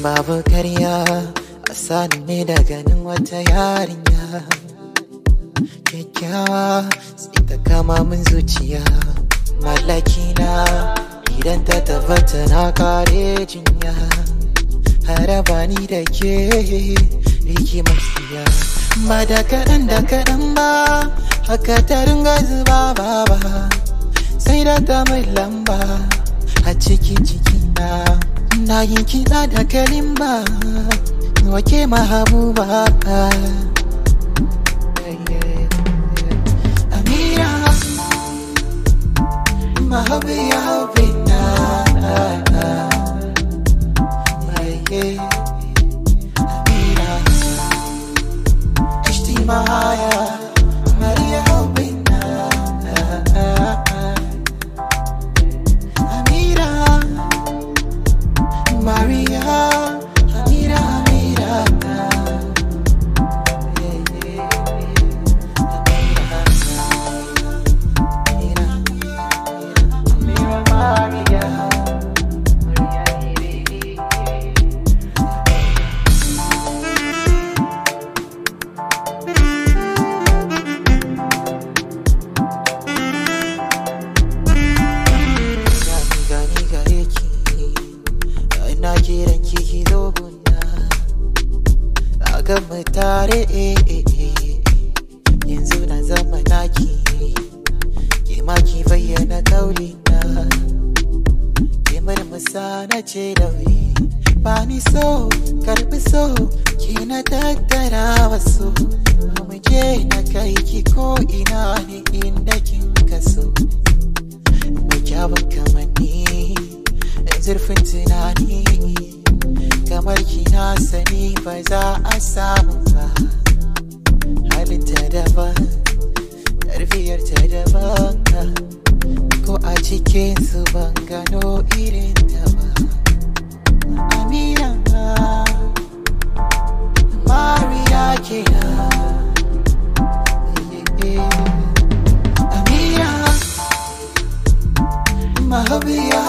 Babu karya a sani ne da ganin wata yarinya kyakkyawa sai ta kama min zuciya mallakina idan ta tabbata na kare jinya haraba ni da ke riki masiya ba da kaɗan ba haka ta ringa zuba ba sai da ta mai lamba a cikin jikina na yi kiɗa da kalimba wake mahabuba Amira mahabiya bina Amira ishti mahaya Maria bina Amira Maria, Amira, Amira, Amira, Maria, na kiran ki zo gunna na ga mu tare yanzu na zama naki ke ma ki bayyana kaulina ke murmusa na ce da wuri ba ni so karbi so ki na tattara wasu mu je na kai ki ko ina ne inda kin kaso mai kyawun kamanni zurfin tunani kamar kina sani ba za a samu ba halinta daban tarbiyar ta daban ko a cikin su ban gano irin ta ba Amira Maria kina Amira mahabiya